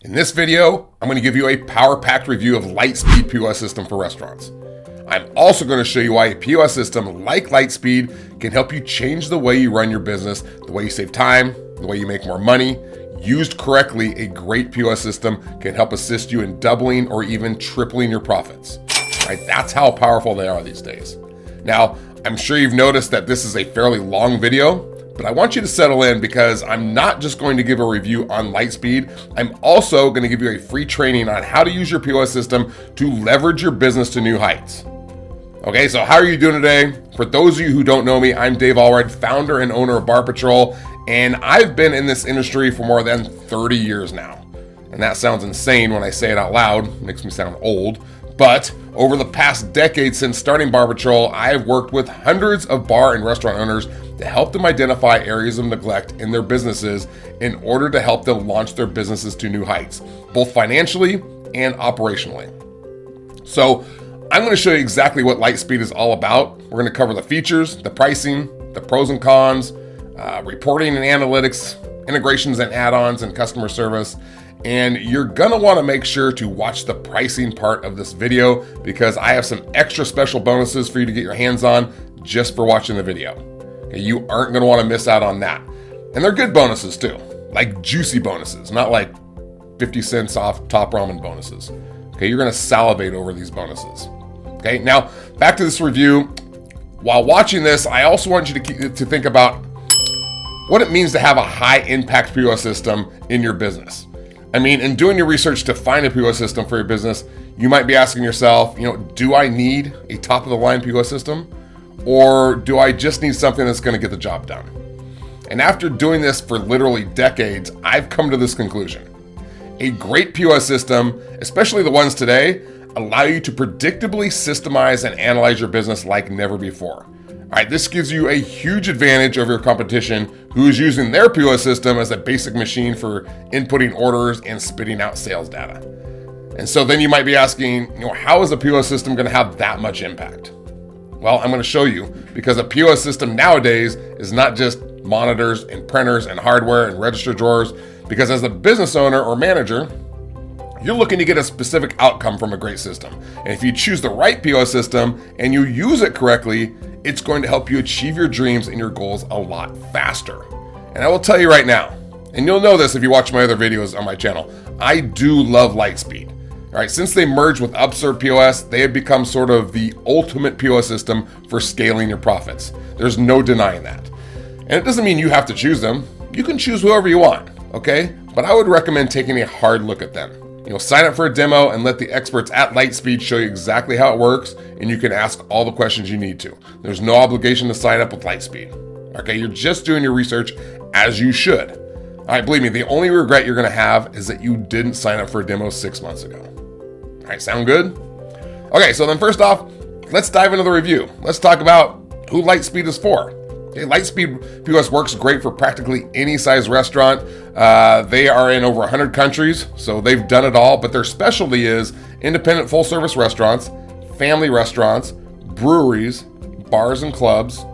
In this video, I'm going to give you a power-packed review of Lightspeed POS system for restaurants. I'm also going to show you why a POS system like Lightspeed can help you change the way you run your business, the way you save time, the way you make more money. Used correctly, a great POS system can help assist you in doubling or even tripling your profits. Right? That's how powerful they are these days. Now, I'm sure you've noticed that this is a fairly long video, but I want you to settle in because I'm not just going to give a review on Lightspeed. I'm also going to give you a free training on how to use your POS system to leverage your business to new heights. Okay, so how are you doing today? For those of you who don't know me, I'm Dave Allred, founder and owner of Bar Patrol, and I've been in this industry for more than 30 years now. And that sounds insane when I say it out loud, it makes me sound old. But over the past decade since starting Bar Patrol, I have worked with hundreds of bar and restaurant owners to help them identify areas of neglect in their businesses in order to help them launch their businesses to new heights, both financially and operationally. So I'm going to show you exactly what Lightspeed is all about. We're going to cover the features, the pricing, the pros and cons, reporting and analytics, integrations and add-ons, and customer service. And you're gonna wanna make sure to watch the pricing part of this video because I have some extra special bonuses for you to get your hands on just for watching the video. Okay, you aren't gonna wanna miss out on that. And they're good bonuses too, like juicy bonuses, not like 50 cents off top ramen bonuses. Okay, you're gonna salivate over these bonuses. Okay, now back to this review. While watching this, I also want you to think about what it means to have a high impact POS system in your business. I mean, in doing your research to find a POS system for your business, you might be asking yourself, do I need a top of the line POS system? Or do I just need something that's going to get the job done? And after doing this for literally decades, I've come to this conclusion. A great POS system, especially the ones today, allow you to predictably systemize and analyze your business like never before. All right, this gives you a huge advantage over your competition who is using their POS system as a basic machine for inputting orders and spitting out sales data. And so then you might be asking, how is a POS system going to have that much impact? Well, I'm going to show you because a POS system nowadays is not just monitors and printers and hardware and register drawers, because as a business owner or manager, you're looking to get a specific outcome from a great system. And if you choose the right POS system and you use it correctly, it's going to help you achieve your dreams and your goals a lot faster. And I will tell you right now, and you'll know this if you watch my other videos on my channel, I do love Lightspeed. All right, since they merged with Upserve POS, they have become sort of the ultimate POS system for scaling your profits. There's no denying that. And it doesn't mean you have to choose them. You can choose whoever you want, okay? But I would recommend taking a hard look at them. Sign up for a demo and let the experts at Lightspeed show you exactly how it works, and you can ask all the questions you need to. There's no obligation to sign up with Lightspeed. Okay, you're just doing your research as you should. All right, believe me, the only regret you're gonna have is that you didn't sign up for a demo 6 months ago. All right, sound good? Okay, so then first off, let's dive into the review. Let's talk about who Lightspeed is for. Okay, Lightspeed POS works great for practically any size restaurant. They are in over 100 countries, so they've done it all, but their specialty is independent full-service restaurants, family restaurants, breweries, bars and clubs,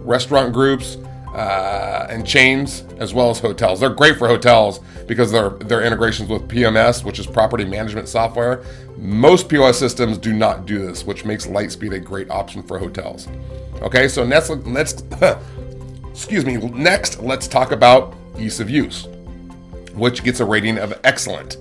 restaurant groups, and chains, as well as hotels. They're great for hotels because their integrations with PMS, which is property management software. Most POS systems do not do this, which makes Lightspeed a great option for hotels. Okay, so next let's talk about ease of use, which gets a rating of excellent.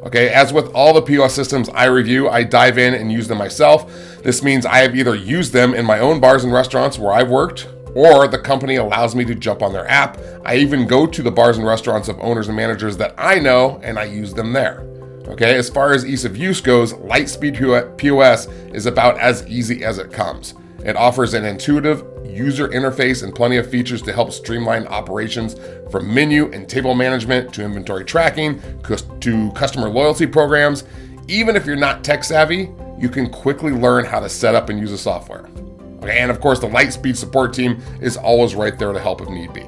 Okay, as with all the POS systems I review, I dive in and use them myself. This means I have either used them in my own bars and restaurants where I've worked, or the company allows me to jump on their app. I even go to the bars and restaurants of owners and managers that I know, and I use them there. Okay, as far as ease of use goes, Lightspeed POS is about as easy as it comes. It offers an intuitive user interface and plenty of features to help streamline operations, from menu and table management to inventory tracking to customer loyalty programs. Even if you're not tech savvy, you can quickly learn how to set up and use the software. Okay, and of course, the Lightspeed support team is always right there to help if need be.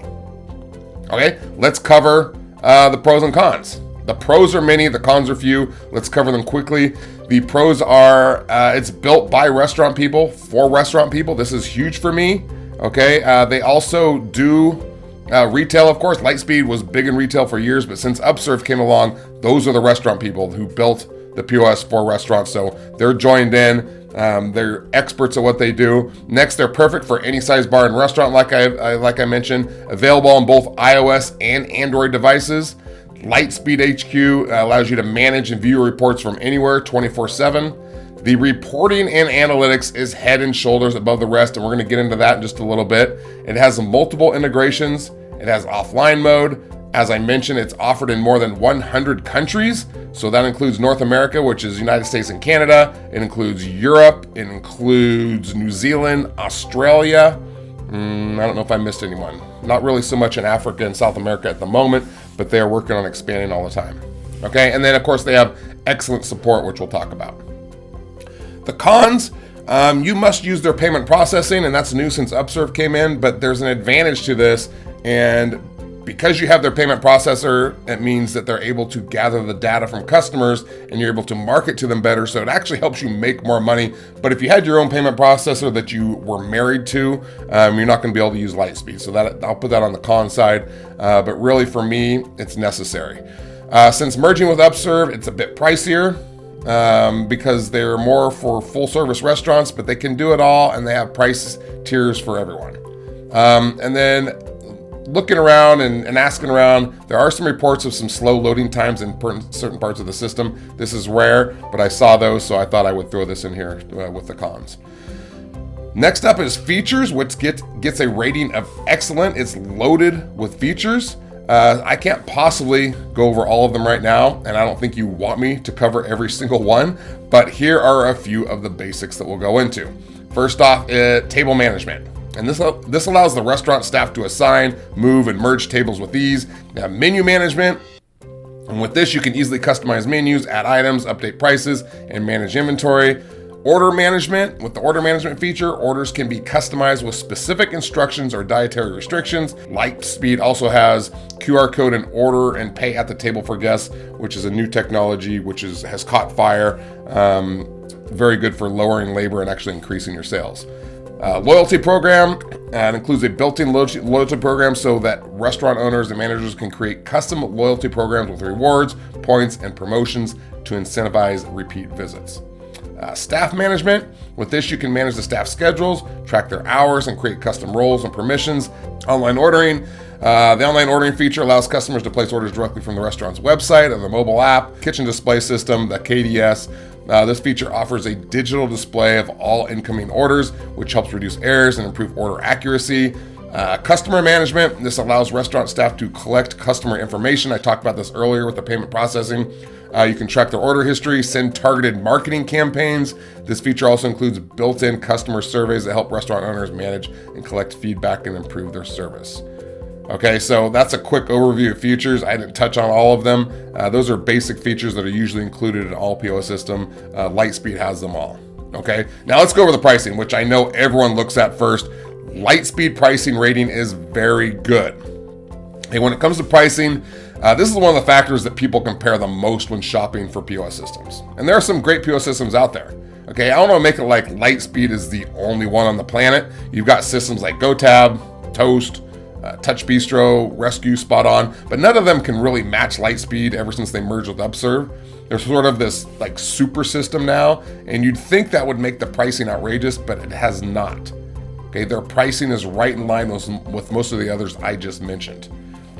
Okay, let's cover the pros and cons. The pros are many, the cons are few. Let's cover them quickly. The pros are it's built by restaurant people for restaurant people. This is huge for me. Okay, they also do Retail, of course, Lightspeed was big in retail for years, but since Upserve came along, those are the restaurant people who built the POS for restaurants. So they're joined in. They're experts at what they do. Next, they're perfect for any size bar and restaurant, like I mentioned. Available on both iOS and Android devices. Lightspeed HQ allows you to manage and view reports from anywhere 24/7. The reporting and analytics is head and shoulders above the rest, and we're going to get into that in just a little bit. It has multiple integrations. It has offline mode. As I mentioned, it's offered in more than 100 countries. So that includes North America, which is United States and Canada. It includes Europe. It includes New Zealand, Australia. I don't know if I missed anyone. Not really so much in Africa and South America at the moment, but they are working on expanding all the time. Okay, and then of course they have excellent support, which we'll talk about. The cons, you must use their payment processing, and that's new since Upserve came in, but there's an advantage to this, and because you have their payment processor, it means that they're able to gather the data from customers and you're able to market to them better, so it actually helps you make more money. But if you had your own payment processor that you were married to, you're not going to be able to use Lightspeed. So that I'll put that on the con side, but really for me, it's necessary. Since merging with Upserve, it's a bit pricier. Because they're more for full service restaurants, but they can do it all and they have price tiers for everyone. And then looking around and asking around, there are some reports of some slow loading times in certain parts of the system. This is rare, but I saw those, so I thought I would throw this in here with the cons. Next up is features, which gets a rating of excellent. It's loaded with features. I can't possibly go over all of them right now, and I don't think you want me to cover every single one, but here are a few of the basics that we'll go into. First off, table management. And this allows the restaurant staff to assign, move, and merge tables with ease. Now, menu management. And with this, you can easily customize menus, add items, update prices, and manage inventory. Order management. With the order management feature, orders can be customized with specific instructions or dietary restrictions. Lightspeed also has QR code and order and pay at the table for guests, which is a new technology which has caught fire. Very good for lowering labor and actually increasing your sales. Loyalty program. It includes a built-in loyalty program so that restaurant owners and managers can create custom loyalty programs with rewards, points, and promotions to incentivize repeat visits. Staff management. With this, you can manage the staff schedules, track their hours, and create custom roles and permissions. Online ordering. The online ordering feature allows customers to place orders directly from the restaurant's website or the mobile app. Kitchen display system, the KDS. This feature offers a digital display of all incoming orders, which helps reduce errors and improve order accuracy. Customer management. This allows restaurant staff to collect customer information. I talked about this earlier with the payment processing. You can track their order history, send targeted marketing campaigns. This feature also includes built-in customer surveys that help restaurant owners manage and collect feedback and improve their service. Okay, so that's a quick overview of features. I didn't touch on all of them. Those are basic features that are usually included in all POS system. Lightspeed has them all. Okay, now let's go over the pricing, which I know everyone looks at first. Lightspeed pricing rating is very good. Hey, when it comes to pricing, this is one of the factors that people compare the most when shopping for POS systems. And there are some great POS systems out there. Okay, I don't want to make it like Lightspeed is the only one on the planet. You've got systems like GoTab, Toast, Touch Bistro, Rescue, Spot On, but none of them can really match Lightspeed ever since they merged with Upserve. There's sort of this like super system now, and you'd think that would make the pricing outrageous, but it has not. Okay, their pricing is right in line with most of the others I just mentioned.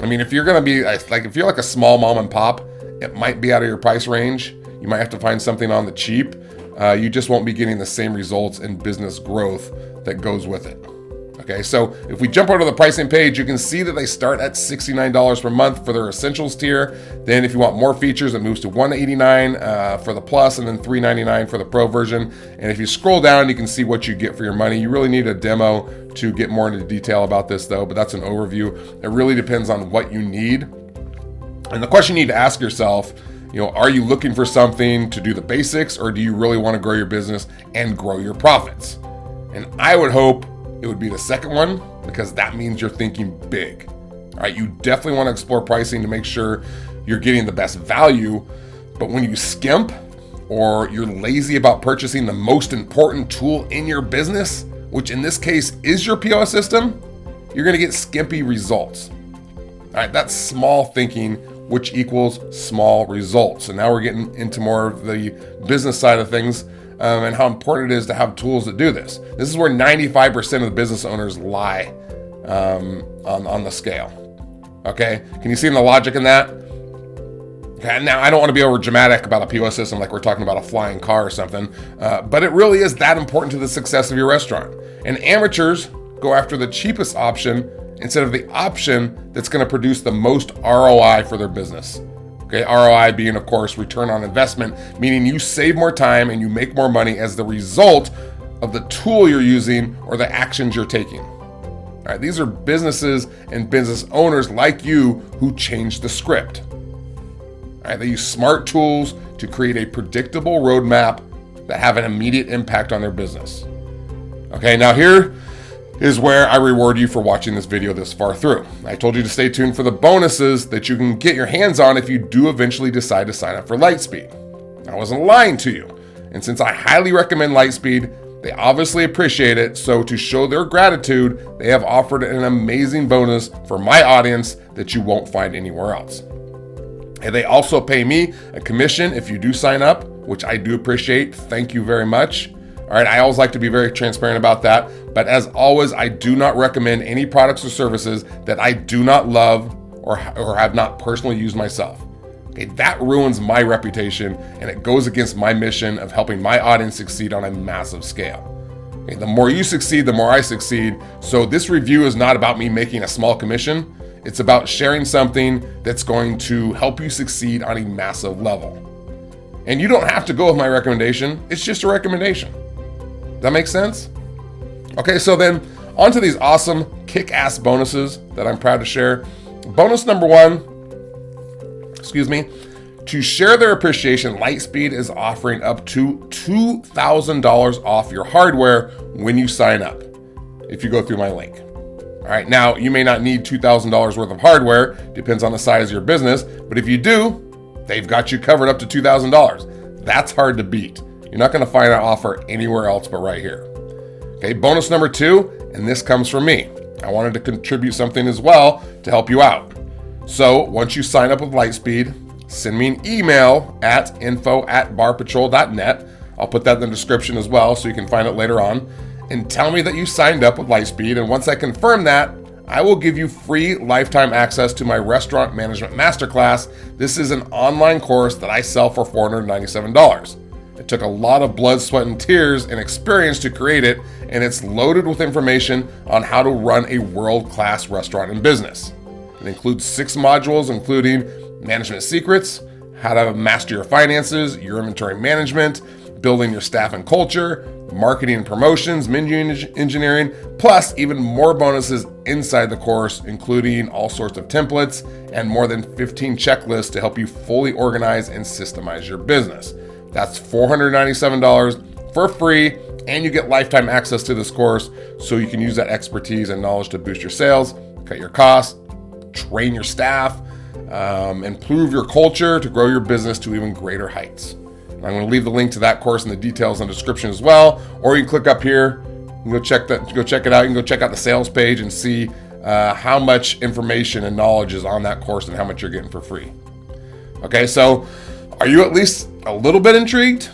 I mean, if you're going to be like, if you're like a small mom and pop, it might be out of your price range. You might have to find something on the cheap. You just won't be getting the same results in business growth that goes with it. Okay, so if we jump over to the pricing page, you can see that they start at $69 per month for their Essentials tier. Then if you want more features, it moves to $189 for the Plus and then $399 for the Pro version. And if you scroll down, you can see what you get for your money. You really need a demo to get more into detail about this though, but that's an overview. It really depends on what you need. And the question you need to ask yourself, are you looking for something to do the basics, or do you really want to grow your business and grow your profits? And I would hope it would be the second one, because that means you're thinking big. All right, you definitely want to explore pricing to make sure you're getting the best value. But when you skimp or you're lazy about purchasing the most important tool in your business, which in this case is your POS system, you're going to get skimpy results. right, that's small thinking, which equals small results. And now we're getting into more of the business side of things and how important it is to have tools that do this. This is where 95% of the business owners lie on the scale. Okay, can you see the logic in that? Okay, now I don't want to be over dramatic about a POS system like we're talking about a flying car or something, but it really is that important to the success of your restaurant. And amateurs go after the cheapest option instead of the option that's going to produce the most ROI for their business. Okay, ROI being, of course, return on investment, meaning you save more time and you make more money as the result of the tool you're using or the actions you're taking. All right, these are businesses and business owners like you who change the script. All right, they use smart tools to create a predictable roadmap that have an immediate impact on their business. Okay, now here is where I reward you for watching this video this far through. I told you to stay tuned for the bonuses that you can get your hands on if you do eventually decide to sign up for Lightspeed. I wasn't lying to you. And since I highly recommend Lightspeed, they obviously appreciate it. So to show their gratitude, they have offered an amazing bonus for my audience that you won't find anywhere else. And they also pay me a commission if you do sign up, which I do appreciate. Thank you very much. All right, I always like to be very transparent about that. But as always, I do not recommend any products or services that I do not love or have not personally used myself. Okay, that ruins my reputation and it goes against my mission of helping my audience succeed on a massive scale. Okay, the more you succeed, the more I succeed. So this review is not about me making a small commission. It's about sharing something that's going to help you succeed on a massive level. And you don't have to go with my recommendation. It's just a recommendation. That makes sense? Okay, so then on to these awesome kick-ass bonuses that I'm proud to share. Bonus number one, to share their appreciation, Lightspeed is offering up to $2,000 off your hardware when you sign up, if you go through my link. All right, now you may not need $2,000 worth of hardware, depends on the size of your business, but if you do, they've got you covered up to $2,000. That's hard to beat. You're not going to find an offer anywhere else but right here. Okay, bonus number two, and this comes from me. I wanted to contribute something as well to help you out. So once you sign up with Lightspeed, send me an email at info@barpatrol.net. I'll put that in the description as well so you can find it later on. And tell me that you signed up with Lightspeed. And once I confirm that, I will give you free lifetime access to my Restaurant Management Masterclass. This is an online course that I sell for $497. It took a lot of blood, sweat, and tears and experience to create it, and it's loaded with information on how to run a world-class restaurant and business. It includes 6 modules, including management secrets, how to master your finances, your inventory management, building your staff and culture, marketing and promotions, menu engineering, plus even more bonuses inside the course, including all sorts of templates and more than 15 checklists to help you fully organize and systemize your business. That's $497 for free, and you get lifetime access to this course so you can use that expertise and knowledge to boost your sales, cut your costs, train your staff, improve your culture to grow your business to even greater heights. And I'm going to leave the link to that course and the details in the description as well, or you can click up here and go check it out. You can go check out the sales page and see how much information and knowledge is on that course and how much you're getting for free. Okay, so are you at least a little bit intrigued?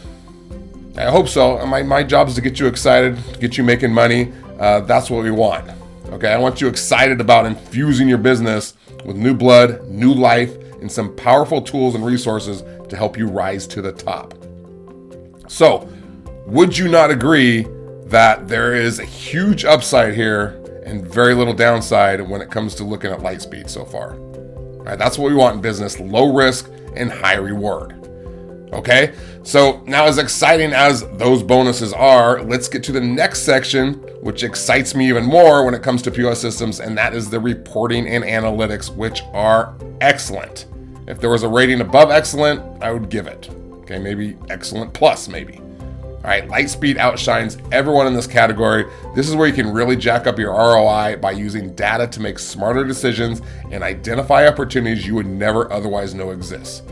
I hope so. My job is to get you excited, to get you making money. That's what we want. Okay, I want you excited about infusing your business with new blood, new life, and some powerful tools and resources to help you rise to the top. So, would you not agree that there is a huge upside here and very little downside when it comes to looking at Lightspeed so far? All right, that's what we want in business: low risk and high reward. Okay, so now as exciting as those bonuses are, let's get to the next section, which excites me even more when it comes to POS systems, and that is the reporting and analytics, which are excellent. If there was a rating above excellent, I would give it. Okay, maybe excellent plus maybe. All right, Lightspeed outshines everyone in this category. This is where you can really jack up your ROI by using data to make smarter decisions and identify opportunities you would never otherwise know exist.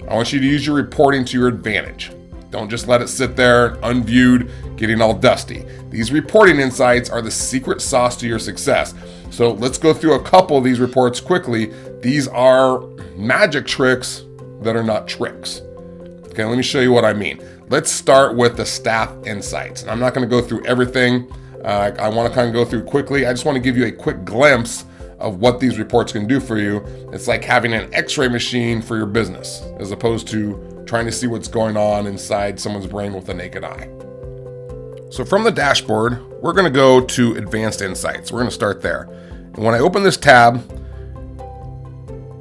I want you to use your reporting to your advantage. Don't just let it sit there unviewed, getting all dusty. These reporting insights are the secret sauce to your success. So let's go through a couple of these reports quickly These are magic tricks that are not tricks. Okay, let me show you what I mean. Let's start with the staff insights. And I'm not going to go through everything. I want to kind of go through quickly. I just want to give you a quick glimpse of what these reports can do for you. It's like having an x-ray machine for your business, as opposed to trying to see what's going on inside someone's brain with the naked eye. So from the dashboard, we're going to go to Advanced Insights. We're going to start there. And when I open this tab,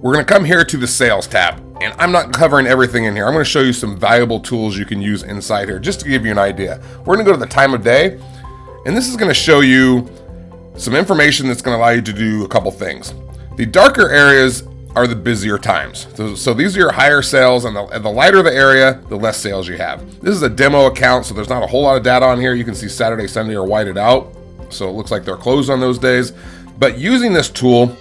we're going to come here to the Sales tab. And I'm not covering everything in here. I'm going to show you some valuable tools you can use inside here, just to give you an idea. We're going to go to the time of day, and this is going to show you some information that's going to allow you to do a couple things. The darker areas are the busier times. So these are your higher sales, and the lighter the area, the less sales you have. This is a demo account, so there's not a whole lot of data on here. You can see Saturday, Sunday are whited out, so it looks like they're closed on those days. But using this tool,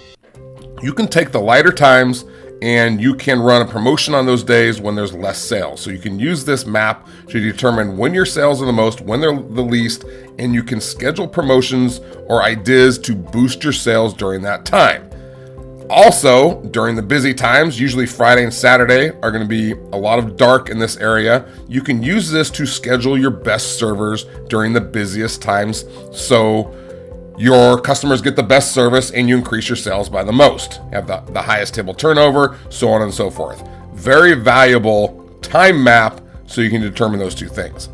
you can take the lighter times and you can run a promotion on those days when there's less sales. So you can use this map to determine when your sales are the most, when they're the least, and you can schedule promotions or ideas to boost your sales during that time. Also, during the busy times, usually Friday and Saturday are going to be a lot of dark in this area. You can use this to schedule your best servers during the busiest times, so your customers get the best service and you increase your sales by the most. You have the highest table turnover, so on and so forth. Very valuable time map so you can determine those two things.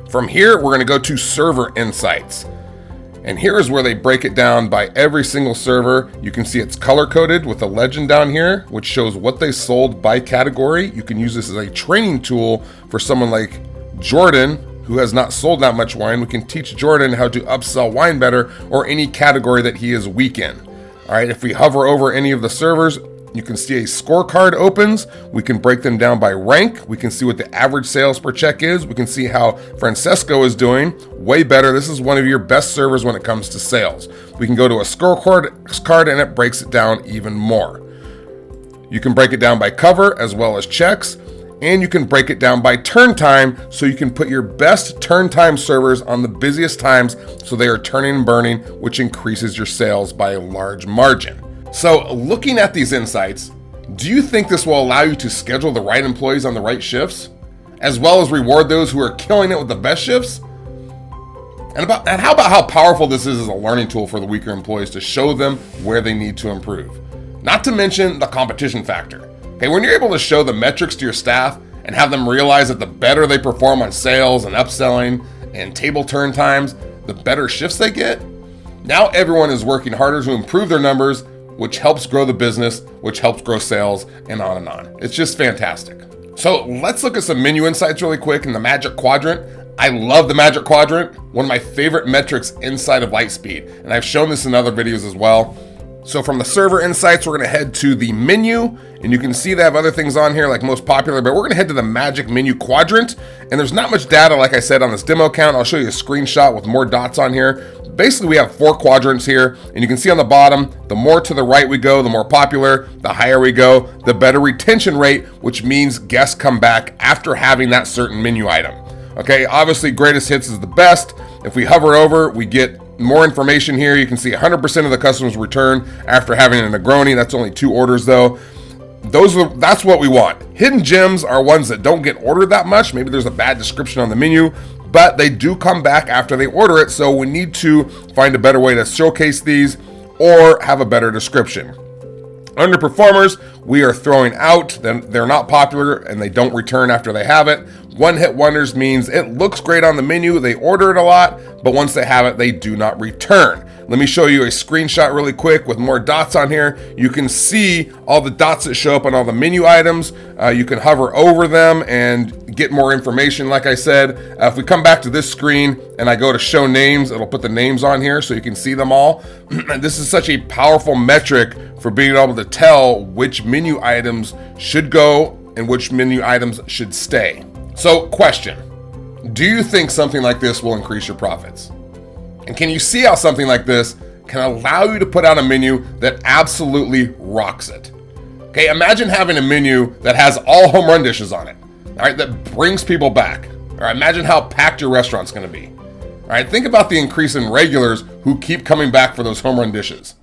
From here, we're going to go to Server Insights. And here is where they break it down by every single server. You can see it's color-coded with a legend down here, which shows what they sold by category. You can use this as a training tool for someone like Jordan, who has not sold that much wine. We can teach Jordan how to upsell wine better, or any category that he is weak in. All right, if we hover over any of the servers, you can see a scorecard opens. We can break them down by rank. We can see what the average sales per check is. We can see how Francesco is doing. Way better. This is one of your best servers when it comes to sales. We can go to a scorecard and it breaks it down even more. You can break it down by cover as well as checks. And you can break it down by turn time, so you can put your best turn time servers on the busiest times so they are turning and burning, which increases your sales by a large margin. So looking at these insights, do you think this will allow you to schedule the right employees on the right shifts, as well as reward those who are killing it with the best shifts? And how about how powerful this is as a learning tool for the weaker employees to show them where they need to improve? Not to mention the competition factor. Okay, when you're able to show the metrics to your staff and have them realize that the better they perform on sales and upselling and table turn times, the better shifts they get, now everyone is working harder to improve their numbers, which helps grow the business, which helps grow sales, and on and on. It's just fantastic. So let's look at some menu insights really quick in the Magic Quadrant. I love the Magic Quadrant, one of my favorite metrics inside of Lightspeed, and I've shown this in other videos as well. So from the server insights, we're going to head to the menu, and you can see they have other things on here like most popular, but we're going to head to the magic menu quadrant, and there's not much data, like I said, on this demo account. I'll show you a screenshot with more dots on here. Basically, we have 4 quadrants here, and you can see on the bottom, the more to the right we go, the more popular, the higher we go, the better retention rate, which means guests come back after having that certain menu item. Okay, obviously greatest hits is the best. If we hover over, we get more information here. You can see 100% of the customers return after having a Negroni. That's only 2 orders though. That's what we want. Hidden gems are ones that don't get ordered that much. Maybe there's a bad description on the menu, but they do come back after they order it. So we need to find a better way to showcase these or have a better description. Underperformers, we are throwing out. They're not popular and they don't return after they have it. One-hit wonders means it looks great on the menu, they order it a lot, but once they have it, they do not return. Let me show you a screenshot really quick with more dots on here. You can see all the dots that show up on all the menu items. You can hover over them and get more information. Like I said, if we come back to this screen and I go to show names, it'll put the names on here so you can see them all. This is such a powerful metric for being able to tell which menu items should go and which menu items should stay. So, question, do you think something like this will increase your profits? And can you see how something like this can allow you to put out a menu that absolutely rocks it? Okay, imagine having a menu that has all home run dishes on it, all right, that brings people back. All right, imagine how packed your restaurant's gonna be. All right, think about the increase in regulars who keep coming back for those home run dishes.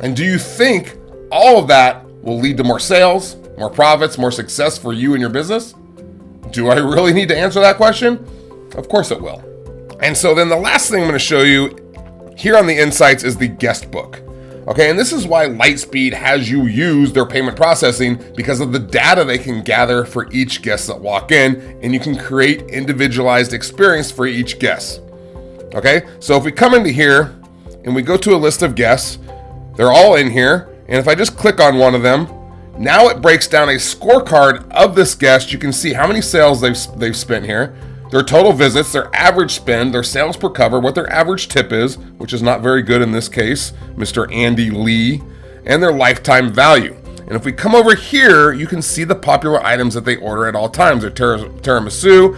And do you think all of that will lead to more sales, more profits, more success for you and your business? Do I really need to answer that question? Of course it will. And so then the last thing I'm going to show you here on the insights is the guest book. Okay, and this is why Lightspeed has you use their payment processing, because of the data they can gather for each guest that walk in, and you can create individualized experience for each guest. Okay, so if we come into here and we go to a list of guests, they're all in here, and if I just click on one of them, now it breaks down a scorecard of this guest. You can see how many sales they've spent here, their total visits, their average spend, their sales per cover, what their average tip is, which is not very good in this case, Mr. Andy Lee, and their lifetime value. And if we come over here, you can see the popular items that they order at all times. Their tiramisu,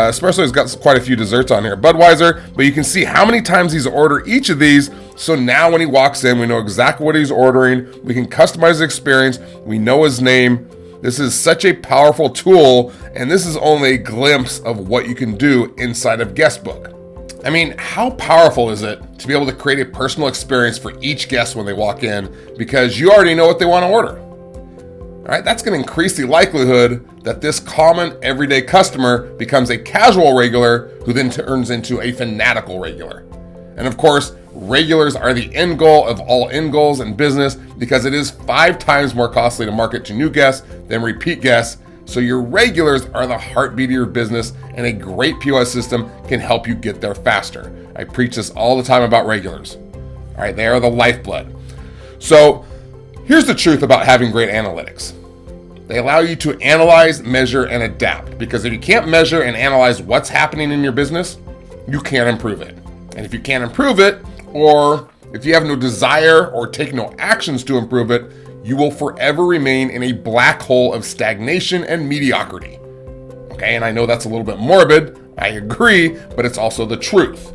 especially has got quite a few desserts on here, Budweiser, but you can see how many times he's ordered each of these. So now when he walks in, we know exactly what he's ordering. We can customize the experience. We know his name. This is such a powerful tool, and this is only a glimpse of what you can do inside of Guestbook. I mean, how powerful is it to be able to create a personal experience for each guest when they walk in, because you already know what they want to order? All right, that's going to increase the likelihood that this common everyday customer becomes a casual regular who then turns into a fanatical regular. And of course, regulars are the end goal of all end goals in business, because it is 5 times more costly to market to new guests than repeat guests. So your regulars are the heartbeat of your business, and a great POS system can help you get there faster. I preach this all the time about regulars. All right, they are the lifeblood. So here's the truth about having great analytics. They allow you to analyze, measure, and adapt, because if you can't measure and analyze what's happening in your business, you can't improve it. And if you can't improve it, or if you have no desire or take no actions to improve it, you will forever remain in a black hole of stagnation and mediocrity. Okay, and I know that's a little bit morbid, I agree, but it's also the truth.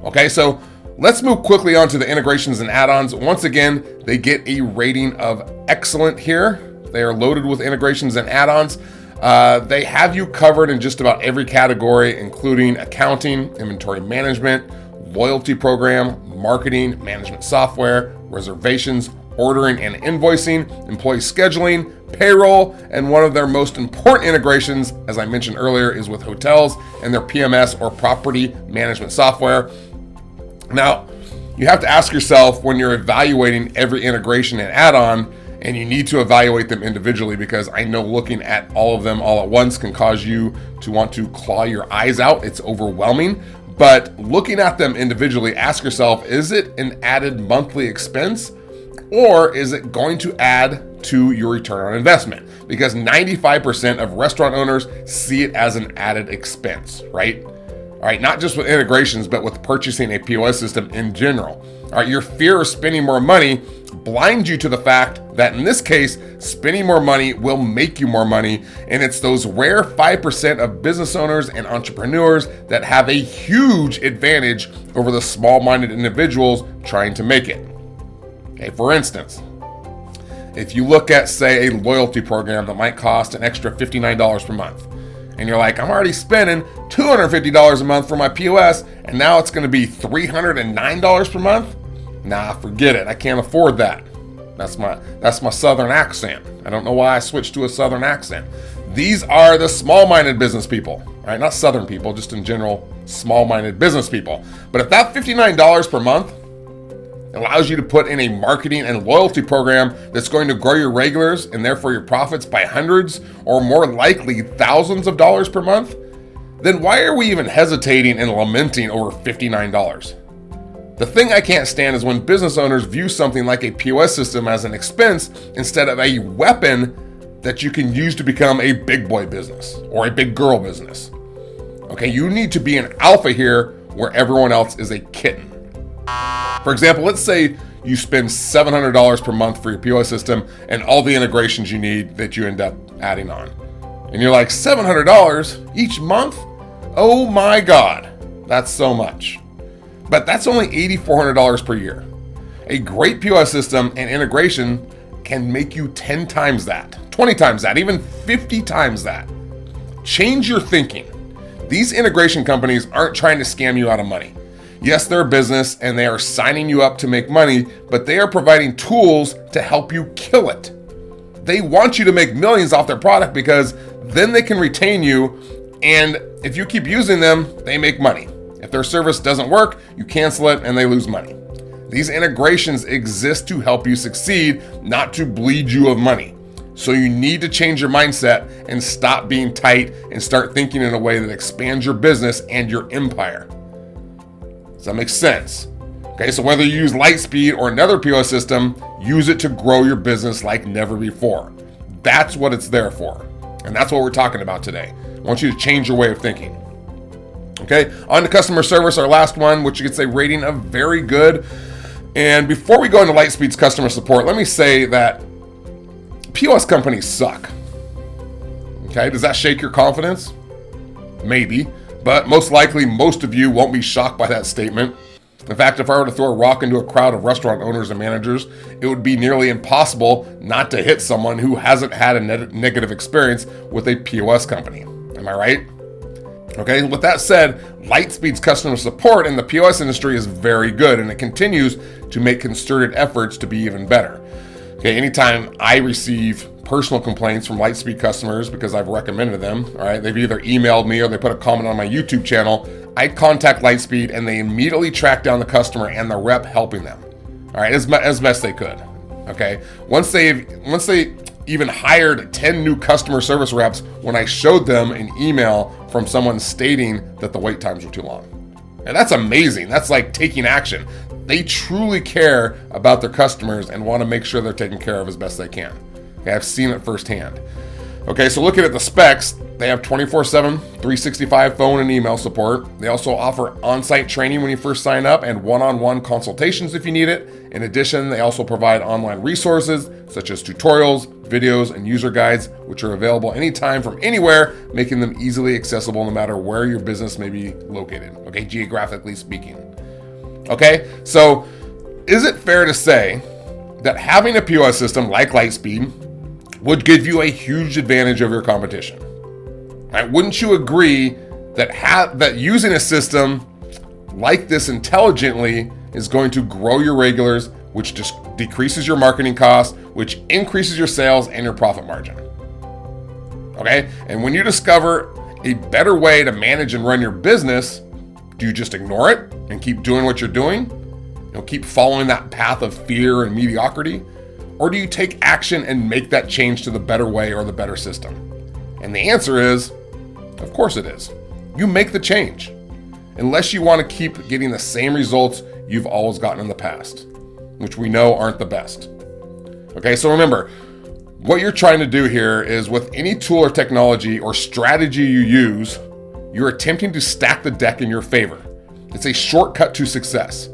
Okay, so let's move quickly on to the integrations and add-ons. Once again, they get a rating of excellent here. They are loaded with integrations and add-ons. They have you covered in just about every category, including accounting, inventory management, loyalty program, marketing, management software, reservations, ordering and invoicing, employee scheduling, payroll, and one of their most important integrations, as I mentioned earlier, is with hotels and their PMS or property management software. Now, you have to ask yourself when you're evaluating every integration and add-on, and you need to evaluate them individually, because I know looking at all of them all at once can cause you to want to claw your eyes out. It's overwhelming. But looking at them individually, ask yourself, is it an added monthly expense, or is it going to add to your return on investment? Because 95% of restaurant owners see it as an added expense, right? All right, not just with integrations, but with purchasing a POS system in general. All right, your fear of spending more money blinds you to the fact that in this case, spending more money will make you more money. And it's those rare 5% of business owners and entrepreneurs that have a huge advantage over the small-minded individuals trying to make it. Okay, for instance, if you look at, say, a loyalty program that might cost an extra $59 per month, and you're like, I'm already spending $250 a month for my POS, and now it's going to be $309 per month? Nah, forget it. I can't afford that. That's my Southern accent. I don't know why I switched to a Southern accent. These are the small-minded business people, right? Not Southern people, just in general, small-minded business people. But if that $59 per month allows you to put in a marketing and loyalty program that's going to grow your regulars and therefore your profits by hundreds or more likely thousands of dollars per month, then why are we even hesitating and lamenting over $59? The thing I can't stand is when business owners view something like a POS system as an expense instead of a weapon that you can use to become a big boy business or a big girl business. Okay, you need to be an alpha here where everyone else is a kitten. For example, let's say you spend $700 per month for your POS system and all the integrations you need that you end up adding on. And you're like, $700 each month? Oh my God, that's so much. But that's only $8,400 per year. A great POS system and integration can make you 10 times that, 20 times that, even 50 times that. Change your thinking. These integration companies aren't trying to scam you out of money. Yes, they're a business and they are signing you up to make money, but they are providing tools to help you kill it. They want you to make millions off their product because then they can retain you, and if you keep using them, they make money. If their service doesn't work, you cancel it and they lose money. These integrations exist to help you succeed, not to bleed you of money. So you need to change your mindset and stop being tight and start thinking in a way that expands your business and your empire. Does that make sense? Okay, so whether you use Lightspeed or another POS system, use it to grow your business like never before. That's what it's there for. And that's what we're talking about today. I want you to change your way of thinking. Okay, on to customer service, our last one, which gets a rating of very good. And before we go into Lightspeed's customer support, let me say that POS companies suck. Okay, does that shake your confidence? Maybe, but most likely most of you won't be shocked by that statement. In fact, if I were to throw a rock into a crowd of restaurant owners and managers, it would be nearly impossible not to hit someone who hasn't had a negative experience with a POS company. Am I right? Okay, with that said, Lightspeed's customer support in the POS industry is very good, and it continues to make concerted efforts to be even better. Okay, anytime I receive personal complaints from Lightspeed customers because I've recommended them, all right, they've either emailed me or they put a comment on my YouTube channel, I contact Lightspeed and they immediately track down the customer and the rep helping them, all right, as best they could. Okay, once they even hired 10 new customer service reps when I showed them an email from someone stating that the wait times were too long. And that's amazing. That's like taking action. They truly care about their customers and want to make sure they're taken care of as best they can. Okay, I've seen it firsthand. Okay, so looking at the specs, they have 24/7, 365 phone and email support. They also offer on-site training when you first sign up and one-on-one consultations if you need it. In addition, they also provide online resources such as tutorials, videos, and user guides, which are available anytime from anywhere, making them easily accessible no matter where your business may be located, okay, geographically speaking. Okay, so is it fair to say that having a POS system like Lightspeed would give you a huge advantage over your competition? Right? Wouldn't you agree that using a system like this intelligently is going to grow your regulars, which just decreases your marketing costs, which increases your sales and your profit margin? Okay, and when you discover a better way to manage and run your business, do you just ignore it and keep doing what you're doing? Keep following that path of fear and mediocrity? Or do you take action and make that change to the better way or the better system? And the answer is, of course it is. You make the change, unless you want to keep getting the same results you've always gotten in the past, which we know aren't the best. Okay, so remember, what you're trying to do here is with any tool or technology or strategy you use, you're attempting to stack the deck in your favor. It's a shortcut to success.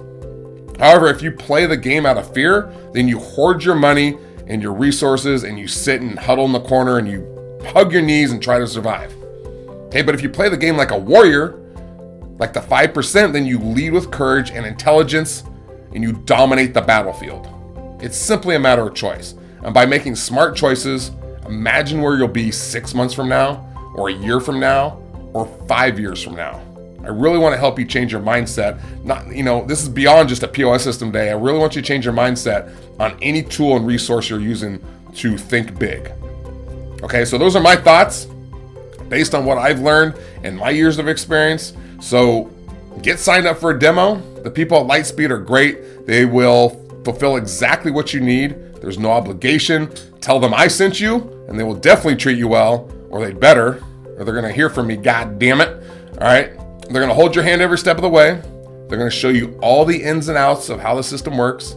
However, if you play the game out of fear, then you hoard your money and your resources and you sit and huddle in the corner and you hug your knees and try to survive. Okay, but if you play the game like a warrior, like the 5%, then you lead with courage and intelligence and you dominate the battlefield. It's simply a matter of choice. And by making smart choices, imagine where you'll be 6 months from now, or a year from now, or 5 years from now. I really want to help you change your mindset. This is beyond just a POS system day. I really want you to change your mindset on any tool and resource you're using to think big. Okay, so those are my thoughts based on what I've learned in my years of experience. So get signed up for a demo. The people at Lightspeed are great. They will fulfill exactly what you need. There's no obligation. Tell them I sent you, and they will definitely treat you well, or they better, or they're going to hear from me, God damn it. All right. They're going to hold your hand every step of the way. They're going to show you all the ins and outs of how the system works.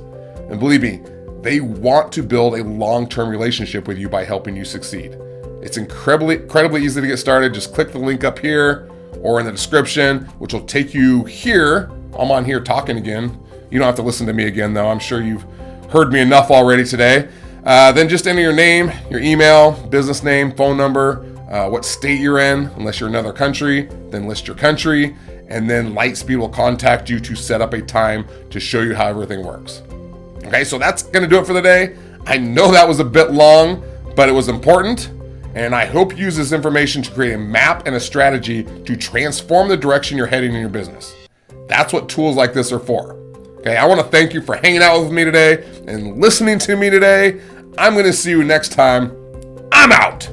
And believe me, they want to build a long-term relationship with you by helping you succeed. It's incredibly easy to get started. Just click the link up here or in the description, which will take you here. I'm on here talking again. You don't have to listen to me again, though. I'm sure you've heard me enough already today. Then just enter your name, your email, business name, phone number, what state you're in, unless you're in another country, then list your country, and then Lightspeed will contact you to set up a time to show you how everything works. Okay, so that's going to do it for the day. I know that was a bit long, but it was important, and I hope you use this information to create a map and a strategy to transform the direction you're heading in your business. That's what tools like this are for. Okay, I want to thank you for hanging out with me today and listening to me today. I'm going to see you next time. I'm out.